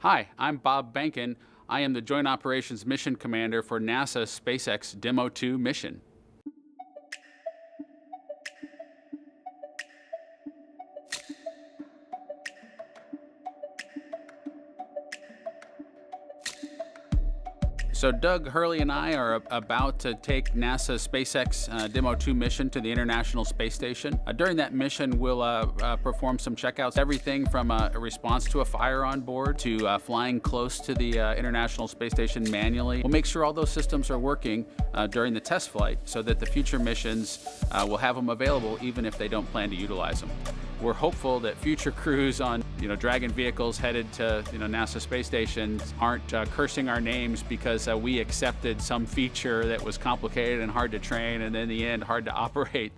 Hi, I'm Bob Behnken. I am the Joint Operations Mission Commander for NASA's SpaceX Demo 2 mission. So Doug Hurley and I are about to take NASA's SpaceX Demo 2 mission to the International Space Station. During that mission, we'll perform some checkouts, everything from a response to a fire on board to flying close to the International Space Station manually. We'll make sure all those systems are working during the test flight so that the future missions will have them available even if they don't plan to utilize them. We're hopeful that future crews on Dragon vehicles headed to NASA space station aren't cursing our names because we accepted some feature that was complicated and hard to train and in the end hard to operate.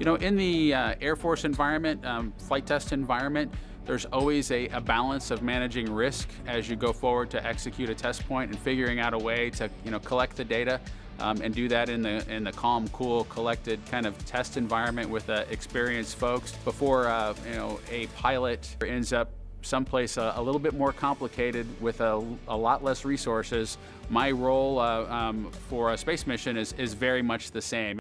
In the Air Force environment, flight test environment, there's always a balance of managing risk as you go forward to execute a test point and figuring out a way to collect the data. And do that in the calm, cool, collected kind of test environment with experienced folks before a pilot ends up someplace a little bit more complicated with a lot less resources. My role for a space mission is very much the same.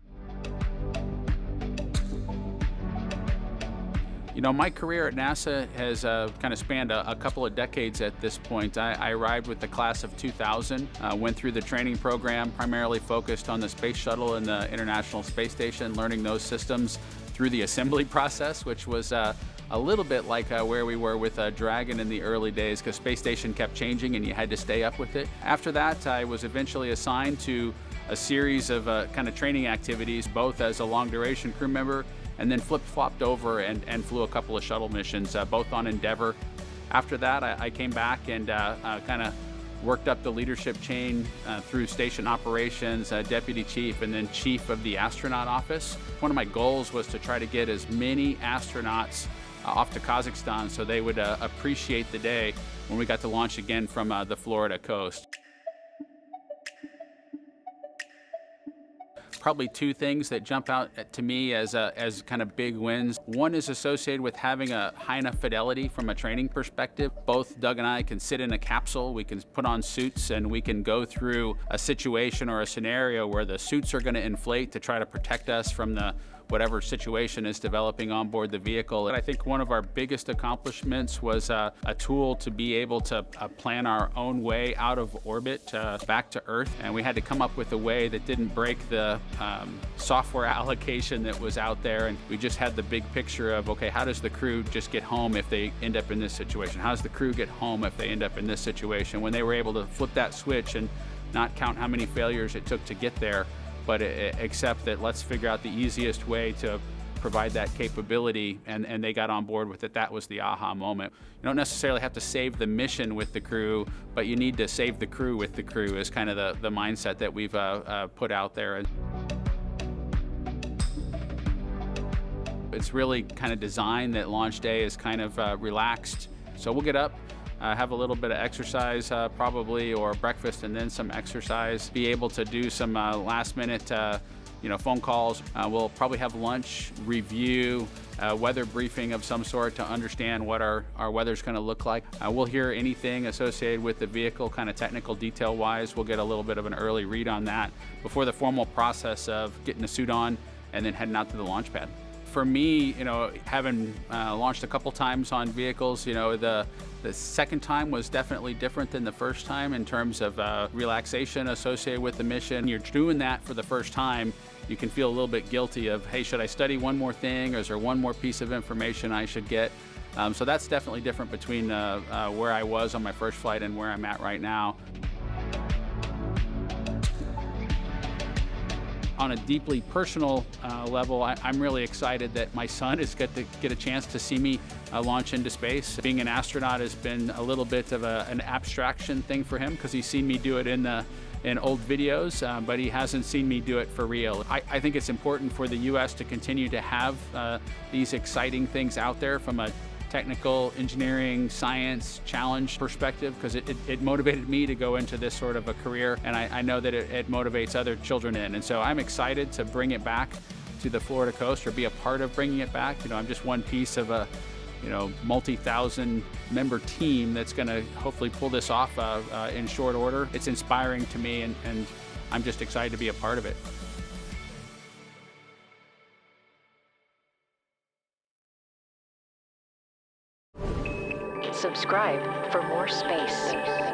My career at NASA has kind of spanned a couple of decades at this point. I arrived with the class of 2000, went through the training program, primarily focused on the Space Shuttle and the International Space Station, learning those systems through the assembly process, which was a little bit like where we were with Dragon in the early days, because Space Station kept changing and you had to stay up with it. After that, I was eventually assigned to a series of kind of training activities, both as a long-duration crew member and then flip-flopped over and flew a couple of shuttle missions, both on Endeavour. After that, I came back and kind of worked up the leadership chain through station operations, deputy chief, and then chief of the astronaut office. One of my goals was to try to get as many astronauts off to Kazakhstan so they would appreciate the day when we got to launch again from the Florida coast. Probably two things that jump out to me as kind of big wins. One is associated with having a high enough fidelity from a training perspective. Both Doug and I can sit in a capsule, we can put on suits, and we can go through a situation or a scenario where the suits are going to inflate to try to protect us from whatever situation is developing on board the vehicle. And I think one of our biggest accomplishments was a tool to be able to plan our own way out of orbit back to Earth. And we had to come up with a way that didn't break the software allocation that was out there. And we just had the big picture of, okay, how does the crew just get home if they end up in this situation? How does the crew get home if they end up in this situation? When they were able to flip that switch and not count how many failures it took to get there, but accept that let's figure out the easiest way to provide that capability, and they got on board with it. That was the aha moment. You don't necessarily have to save the mission with the crew, but you need to save the crew with the crew is kind of the mindset that we've put out there. It's really kind of designed that launch day is kind of relaxed. So we'll get up, have a little bit of exercise probably, or breakfast and then some exercise, be able to do some last minute phone calls. We'll probably have lunch, review, weather briefing of some sort to understand what our weather's going to look like. We'll hear anything associated with the vehicle, kind of technical detail wise. We'll get a little bit of an early read on that before the formal process of getting a suit on and then heading out to the launch pad. For me, having launched a couple times on vehicles, the second time was definitely different than the first time in terms of relaxation associated with the mission. You're doing that for the first time, you can feel a little bit guilty of, hey, should I study one more thing, or is there one more piece of information I should get? So that's definitely different between where I was on my first flight and where I'm at right now. On a deeply personal level, I'm really excited that my son is going to get a chance to see me launch into space. Being an astronaut has been a little bit of an abstraction thing for him because he's seen me do it in old videos, but he hasn't seen me do it for real. I think it's important for the U.S. to continue to have these exciting things out there from a technical, engineering, science, challenge perspective, because it motivated me to go into this sort of a career, and I know that it motivates other children in. And so I'm excited to bring it back to the Florida coast, or be a part of bringing it back. I'm just one piece of a multi-thousand member team that's going to hopefully pull this off in short order. It's inspiring to me, and I'm just excited to be a part of it. Subscribe for more space.